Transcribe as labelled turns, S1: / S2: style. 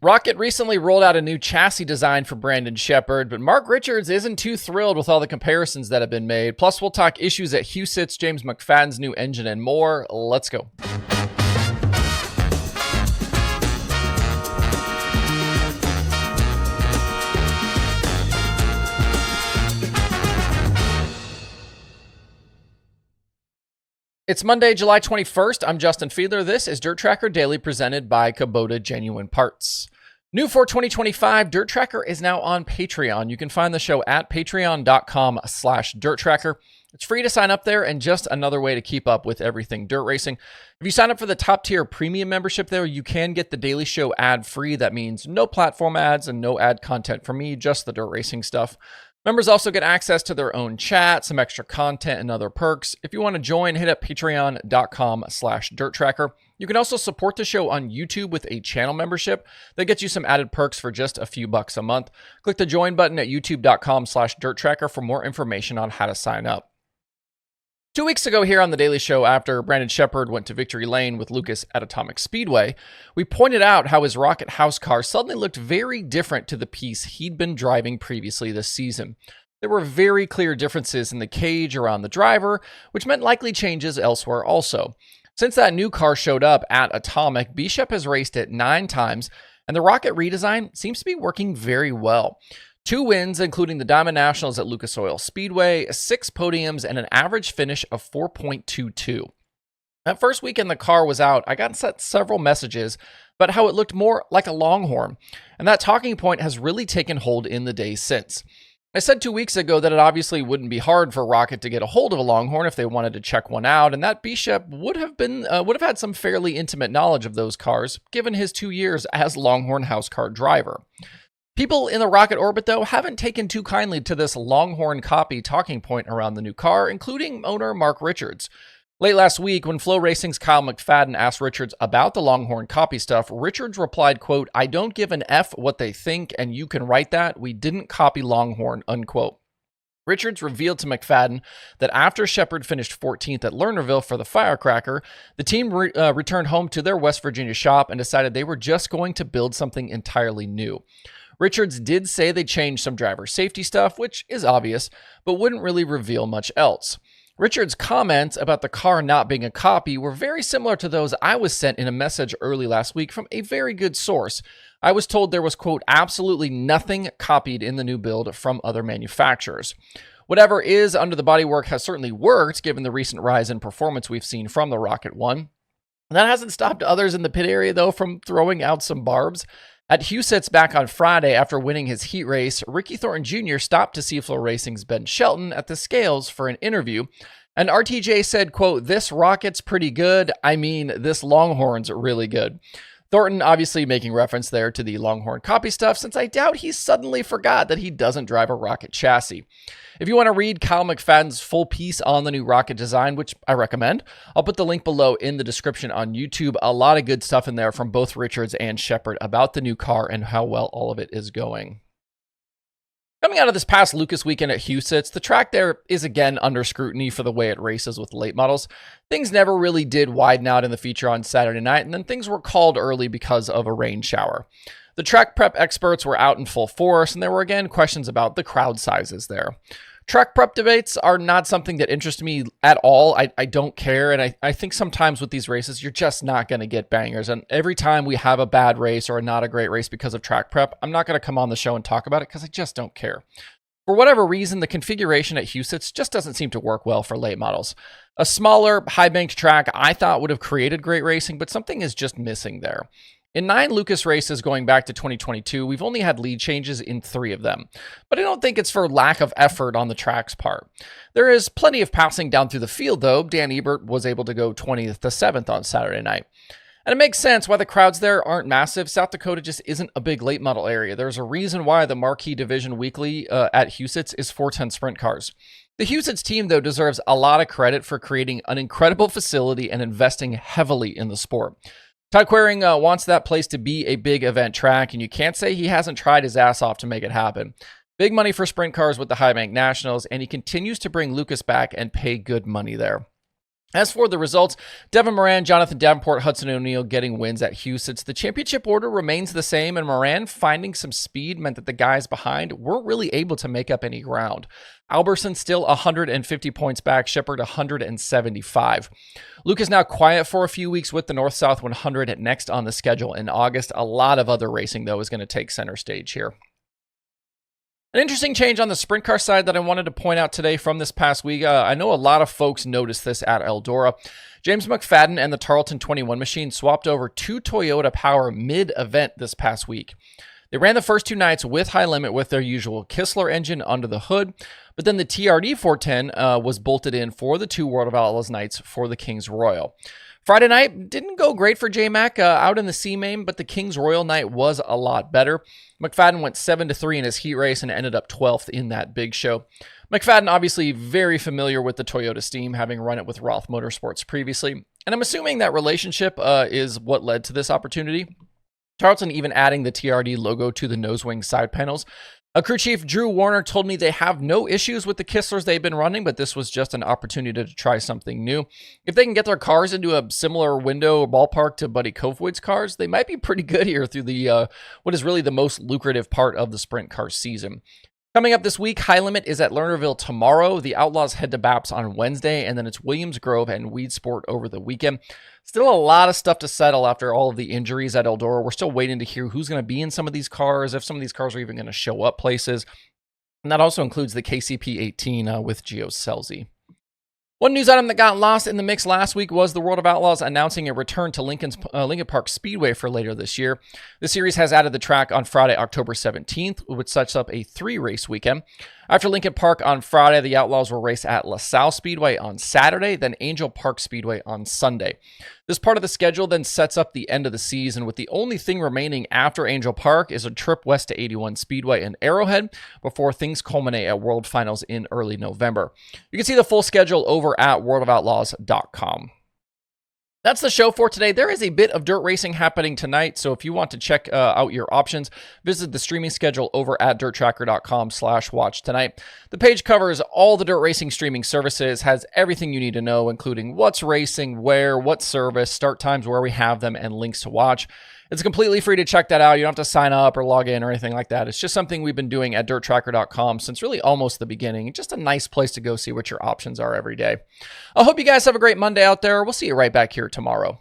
S1: Rocket recently rolled out a new chassis design for Brandon Sheppard, but Mark Richards isn't too thrilled with all the comparisons that have been made. Plus, we'll talk issues at Huset's, James McFadden's new engine, and more. Let's go. It's Monday, July 21st. I'm Justin Fiedler. This is DIRTRACKR Daily presented by Kubota Genuine Parts. New for 2025, DIRTRACKR is now on Patreon. You can find the show at patreon.com/DIRTRACKR. It's free to sign up there and just another way to keep up with everything dirt racing. If you sign up for the top tier premium membership there, you can get the daily show ad free. That means no platform ads and no ad content from me, just the dirt racing stuff. Members also get access to their own chat, some extra content, and other perks. If you want to join, hit up patreon.com/DIRTRACKR. You can also support the show on YouTube with a channel membership that gets you some added perks for just a few bucks a month. Click the join button at youtube.com/DIRTRACKR for more information on how to sign up. 2 weeks ago here on The Daily Show, after Brandon Sheppard went to victory lane with Lucas at Atomic Speedway, we pointed out how his Rocket House car suddenly looked very different to the piece he'd been driving previously this season. There were very clear differences in the cage around the driver, which meant likely changes elsewhere also. Since that new car showed up at Atomic, Bishop has raced it 9 times, and the Rocket redesign seems to be working very well. 2 wins, including the Diamond Nationals at Lucas Oil Speedway, 6 podiums, and an average finish of 4.22. That first weekend the car was out, I got sent several messages about how it looked more like a Longhorn, and that talking point has really taken hold in the days since. I said 2 weeks ago that it obviously wouldn't be hard for Rocket to get a hold of a Longhorn if they wanted to check one out, and that Bishop would have had some fairly intimate knowledge of those cars, given his 2 years as Longhorn house car driver. People in the Rocket orbit, though, haven't taken too kindly to this Longhorn copy talking point around the new car, including owner Mark Richards. Late last week, when Flow Racing's Kyle McFadden asked Richards about the Longhorn copy stuff, Richards replied, quote, "I don't give an F what they think, and you can write that. We didn't copy Longhorn," unquote. Richards revealed to McFadden that after Sheppard finished 14th at Lernerville for the Firecracker, the team returned home to their West Virginia shop and decided they were just going to build something entirely new. Richards did say they changed some driver safety stuff, which is obvious, but wouldn't really reveal much else. Richards' comments about the car not being a copy were very similar to those I was sent in a message early last week from a very good source. I was told there was, quote, "absolutely nothing copied in the new build from other manufacturers." Whatever is under the bodywork has certainly worked, given the recent rise in performance we've seen from the Rocket One. That hasn't stopped others in the pit area, though, from throwing out some barbs. At Huset's back on Friday, after winning his heat race, Ricky Thornton Jr. stopped to see Flow Racing's Ben Shelton at the scales for an interview, and RTJ said, quote, "This Rocket's pretty good. I mean, this Longhorn's really good." Thornton obviously making reference there to the Longhorn copy stuff, since I doubt he suddenly forgot that he doesn't drive a Rocket chassis. If you want to read Kyle McFadden's full piece on the new Rocket design, which I recommend, I'll put the link below in the description on YouTube. A lot of good stuff in there from both Richards and Sheppard about the new car and how well all of it is going. Coming out of this past Lucas weekend at Huset's, the track there is again under scrutiny for the way it races with late models. Things never really did widen out in the feature on Saturday night, and then things were called early because of a rain shower. The track prep experts were out in full force, and there were again questions about the crowd sizes there. Track prep debates are not something that interests me at all. I don't care, and I think sometimes with these races, you're just not going to get bangers. And every time we have a bad race or not a great race because of track prep, I'm not going to come on the show and talk about it because I just don't care. For whatever reason, the configuration at Huset's just doesn't seem to work well for late models. A smaller, high-banked track I thought would have created great racing, but something is just missing there. In 9 Lucas races going back to 2022, we've only had lead changes in 3 of them, but I don't think it's for lack of effort on the track's part. There is plenty of passing down through the field, though. Dan Ebert was able to go 20th to 7th on Saturday night. And it makes sense why the crowds there aren't massive. South Dakota just isn't a big late model area. There's a reason why the Marquee Division Weekly at Huset's is 410 sprint cars. The Huset's team, though, deserves a lot of credit for creating an incredible facility and investing heavily in the sport. Todd Quering wants that place to be a big event track, and you can't say he hasn't tried his ass off to make it happen. Big money for sprint cars with the High Bank Nationals, and he continues to bring Lucas back and pay good money there. As for the results, Devin Moran, Jonathan Davenport, Hudson O'Neal getting wins at Huset. The championship order remains the same, and Moran finding some speed meant that the guys behind weren't really able to make up any ground. Alberson still 150 points back, Sheppard 175. Luke is now quiet for a few weeks with the North-South 100 next on the schedule in August. A lot of other racing, though, is going to take center stage here. An interesting change on the sprint car side that I wanted to point out today from this past week. I know a lot of folks noticed this at Eldora. James McFadden and the Tarlton 21 machine swapped over to Toyota power mid-event this past week. They ran the first 2 nights with high limit with their usual Kistler engine under the hood, but then the TRD 410 was bolted in for the 2 World of Outlaws nights for the Kings Royal. Friday night didn't go great for J-Mac out in the C-Main, but the Kings Royal night was a lot better. McFadden went 7-3 in his heat race and ended up 12th in that big show. McFadden obviously very familiar with the Toyota Steam, having run it with Roth Motorsports previously, and I'm assuming that relationship is what led to this opportunity. Tarleton even adding the TRD logo to the nose wing side panels. Crew Chief Drew Warner told me they have no issues with the Kistlers they've been running, but this was just an opportunity to try something new. If they can get their cars into a similar window or ballpark to Buddy Kofoid's cars, they might be pretty good here through the what is really the most lucrative part of the sprint car season. Coming up this week, High Limit is at Lernerville tomorrow. The Outlaws head to Baps on Wednesday, and then it's Williams Grove and Weed Sport over the weekend. Still a lot of stuff to settle after all of the injuries at Eldora. We're still waiting to hear who's going to be in some of these cars, if some of these cars are even going to show up places. And that also includes the KCP 18 with Gio Scelzi. One news item that got lost in the mix last week was the World of Outlaws announcing a return to Lincoln Park Speedway for later this year. The series has added the track on Friday, October 17th, which sets up a 3-race weekend. After Lincoln Park on Friday, the Outlaws will race at LaSalle Speedway on Saturday, then Angel Park Speedway on Sunday. This part of the schedule then sets up the end of the season, with the only thing remaining after Angel Park is a trip west to 81 Speedway in Arrowhead before things culminate at World Finals in early November. You can see the full schedule over at worldofoutlaws.com. That's the show for today. There is a bit of dirt racing happening tonight, so if you want to check out your options, visit the streaming schedule over at DIRTRACKR.com/watch tonight. The page covers all the dirt racing streaming services, has everything you need to know, including what's racing, where, what service, start times where we have them, and links to watch. It's completely free to check that out. You don't have to sign up or log in or anything like that. It's just something we've been doing at DIRTRACKR.com since really almost the beginning. Just a nice place to go see what your options are every day. I hope you guys have a great Monday out there. We'll see you right back here tomorrow.